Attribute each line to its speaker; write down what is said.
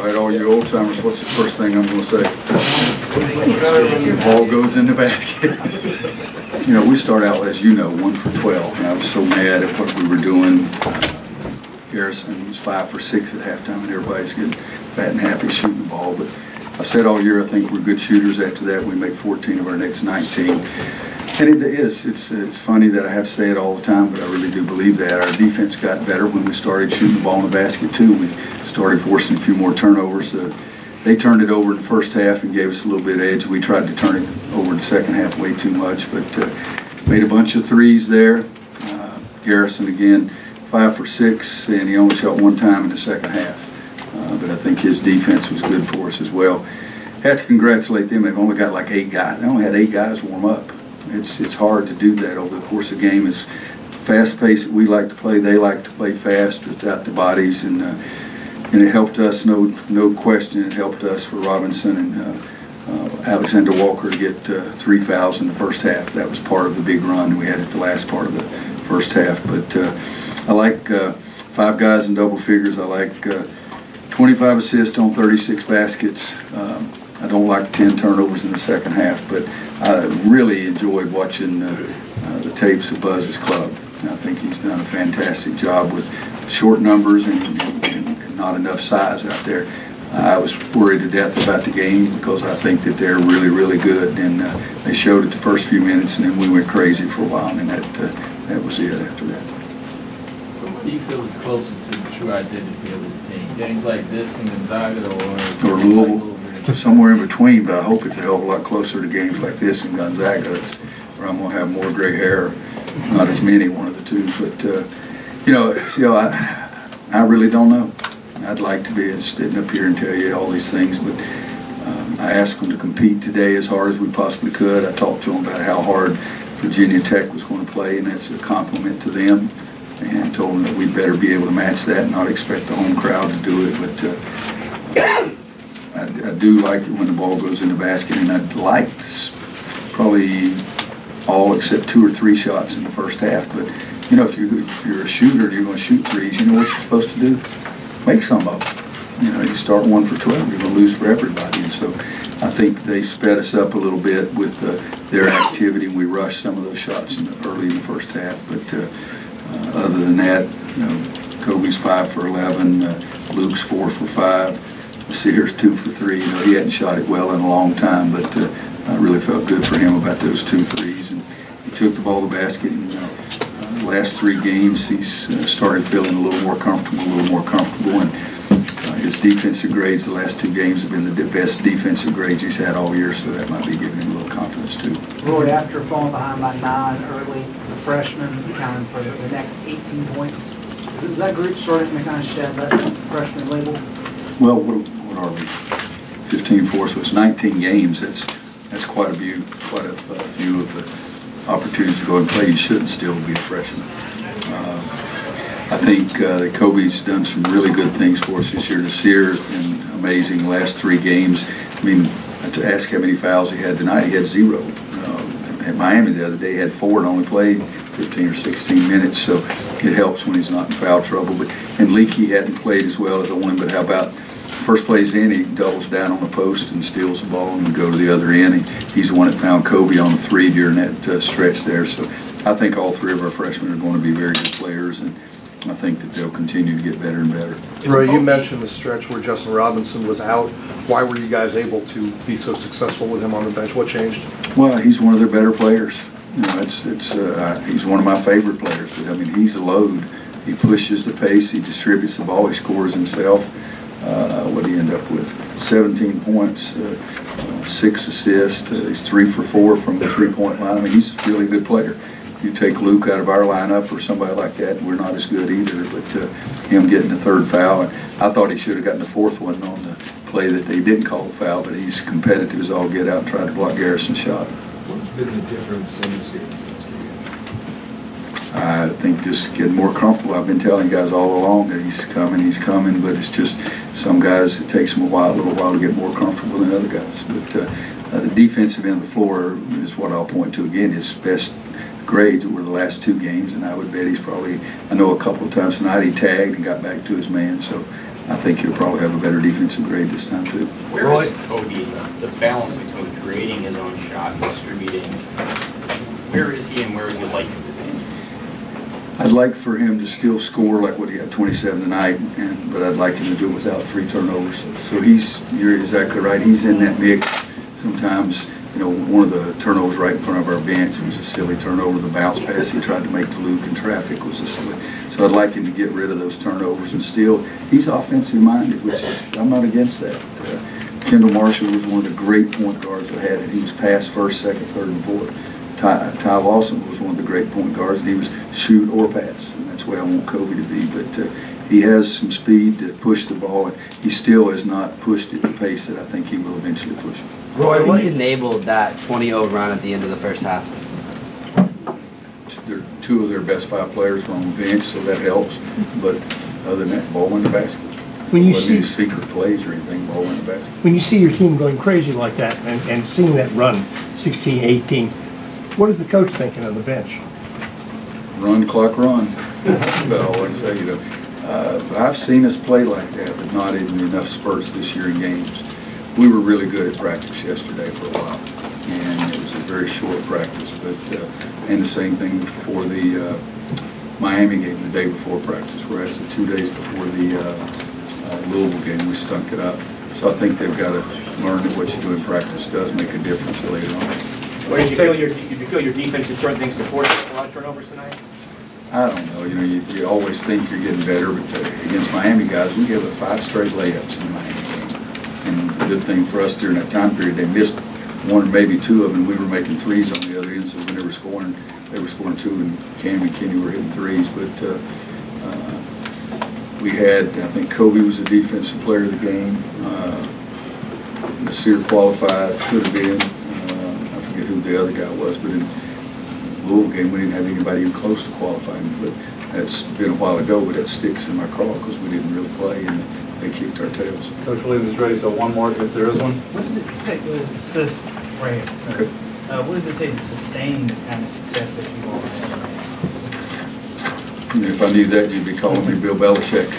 Speaker 1: All right, all you old timers, what's the first thing I'm going to say? The ball goes in the basket. You know, we start out, as you know, 1 for 12, and I was so mad at what we were doing. Garrison was 5 for 6 at halftime, and everybody's getting fat and happy shooting the ball. But I've said all year I think we're good shooters. After that, we make 14 of our next 19. And it is. It's funny that I have to say it all the time, but I really do believe that. Our defense got better when we started shooting the ball in the basket, too. We started forcing a few more turnovers. They turned it over in the first half and gave us a little bit of edge. We tried to turn it over in the second half way too much, but made a bunch of threes there. Garrison, again, 5 for 6, and he only shot 1 time in the second half. But I think his defense was good for us as well. Had to congratulate them. They've only got like 8 guys. They only had 8 guys warm up. It's hard to do that over the course of the game. It's fast-paced. We like to play. They like to play fast without the bodies, and it helped us. No question. It helped us for Robinson and Alexander Walker to get 3 fouls in the first half. That was part of the big run we had at the last part of the first half. But I like 5 guys in double figures. I like 25 assists on 36 baskets. I don't like 10 turnovers in the second half, but I really enjoyed watching the tapes of Buzz's club. And I think he's done a fantastic job with short numbers and not enough size out there. I was worried to death about the game because I think that they're really, really good. And they showed it the first few minutes, and then we went crazy for a while, and that was it after that.
Speaker 2: What do you feel is closer to the true identity of this team? Games like this in Gonzaga or
Speaker 1: Louisville? Somewhere in between, but I hope it's a hell of a lot closer to games like this in Gonzaga, where I'm going to have more gray hair, not as many, one of the two. But I really don't know. I'd like to be sitting up here and tell you all these things, but I asked them to compete today as hard as we possibly could. I talked to them about how hard Virginia Tech was going to play, and that's a compliment to them, and told them that we'd better be able to match that and not expect the home crowd to do it. But I do like it when the ball goes in the basket, and I'd like probably all except 2 or 3 shots in the first half. But you know, if you're a shooter, you're going to shoot threes. You know what you're supposed to do? Make some of them. You know, you start 1 for 12, you're going to lose for everybody. And so I think they sped us up a little bit with their activity. We rushed some of those shots early in the first half. But other than that, you know, Kobe's 5 for 11, Luke's 4 for 5. Sears 2 for 3. You know, he hadn't shot it well in a long time, but I really felt good for him about those 2 threes. And he took the ball to the basket. And the last 3 games, he's started feeling a little more comfortable, And his defensive grades the last 2 games have been the best defensive grades he's had all year, so that might be giving him a little confidence too.
Speaker 3: Roy, after falling behind by 9 early, the freshman accounted for the next 18 points. Is that group starting to kind of shed that freshman label?
Speaker 1: Well, what are we? 15-4, so it's 19 games. That's quite a few of the opportunities to go and play. You shouldn't still be a freshman. I think that Kobe's done some really good things for us this year. Nasir has been amazing the last 3 games. I mean, to ask how many fouls he had tonight, he had 0. At Miami the other day, he had 4 and only played 15 or 16 minutes, so it helps when he's not in foul trouble. But in Leakey hadn't played as well as I wanted, but how about first plays in, he doubles down on the post and steals the ball and go to the other end. He's the one that found Kobe on the 3 during that stretch there. So I think all 3 of our freshmen are going to be very good players, and I think that they'll continue to get better and better.
Speaker 4: Roy, you mentioned the stretch where Justin Robinson was out. Why were you guys able to be so successful with him on the bench? What changed?
Speaker 1: Well, he's one of their better players. You know, he's one of my favorite players. But I mean, he's a load. He pushes the pace. He distributes the ball. He scores himself. What did he end up with? 17 points, 6 assists. He's 3 for 4 from the 3-point line. I mean, he's a really good player. You take Luke out of our lineup or somebody like that, we're not as good either. But him getting the 3rd foul, and I thought he should have gotten the 4th one on the play that they didn't call a foul, but he's competitive as all get out and tried to block Garrison's shot.
Speaker 5: What's been the difference in the series?
Speaker 1: I think just getting more comfortable. I've been telling guys all along that he's coming, but it's just some guys, it takes them a little while to get more comfortable than other guys. But the defensive end of the floor is what I'll point to again. His best grades were the last 2 games, and I would bet he's probably, I know a couple of times tonight he tagged and got back to his man, so I think he'll probably have a better defensive grade this time too.
Speaker 6: Where is Cody in the balance between creating his own shot and distributing? Where is he and where would you like him to be?
Speaker 1: I'd like for him to still score like what he had 27 tonight, but I'd like him to do it without 3 turnovers. So you're exactly right. He's in that mix. Sometimes, you know, one of the turnovers right in front of our bench was a silly turnover. The bounce pass he tried to make to Luke in traffic was a silly. So I'd like him to get rid of those turnovers and still, he's offensive minded, which I'm not against that. Kendall Marshall was one of the great point guards we had, and he was pass first, second, third, and fourth. Ty Lawson was one of the great point guards, and he was shoot or pass, and that's the way I want Kobe to be. But he has some speed to push the ball, and he still has not pushed at the pace that I think he will eventually push it.
Speaker 7: Roy, what enabled that 20-0 run at the end of the first half?
Speaker 1: Two of their best 5 players were on the bench, so that helps. But other than that, ball in the basket.
Speaker 8: When you
Speaker 1: wasn't
Speaker 8: see
Speaker 1: any secret plays or anything, ball in the basket.
Speaker 8: when you see your team going crazy like that and seeing that run, 16-18, what is the coach thinking on the bench?
Speaker 1: Run, clock, run. That's about all I can say. You know, I've seen us play like that, but not in enough spurts this year in games. We were really good at practice yesterday for a while, and it was a very short practice. But and the same thing before the Miami game, the day before practice, whereas the 2 days before the Louisville game, we stunk it up. So I think they've got to learn that what you do in practice does make a difference later on.
Speaker 6: Where did you feel your defense did certain things to force a lot of turnovers tonight?
Speaker 1: I don't know. You know, you always think you're getting better, but against Miami guys, we gave up 5 straight layups in the Miami game. And the good thing for us during that time period, they missed 1 or maybe 2 of them, and we were making threes on the other end. So when they were scoring 2, and Cam and Kenny were hitting threes. But we had, I think Kobe was the defensive player of the game. Nasir qualified, could have been. I forget who the other guy was, but in the Louisville game, we didn't have anybody even close to qualifying. But that's been a while ago, but that sticks in my craw because we didn't really play and they kicked our tails.
Speaker 9: Coach Williams is ready, so one more if there is one.
Speaker 3: What does it take to
Speaker 1: Okay.
Speaker 3: what does it take to sustain the kind of success that you all have?
Speaker 1: If I knew that, you'd be calling me Bill Belichick.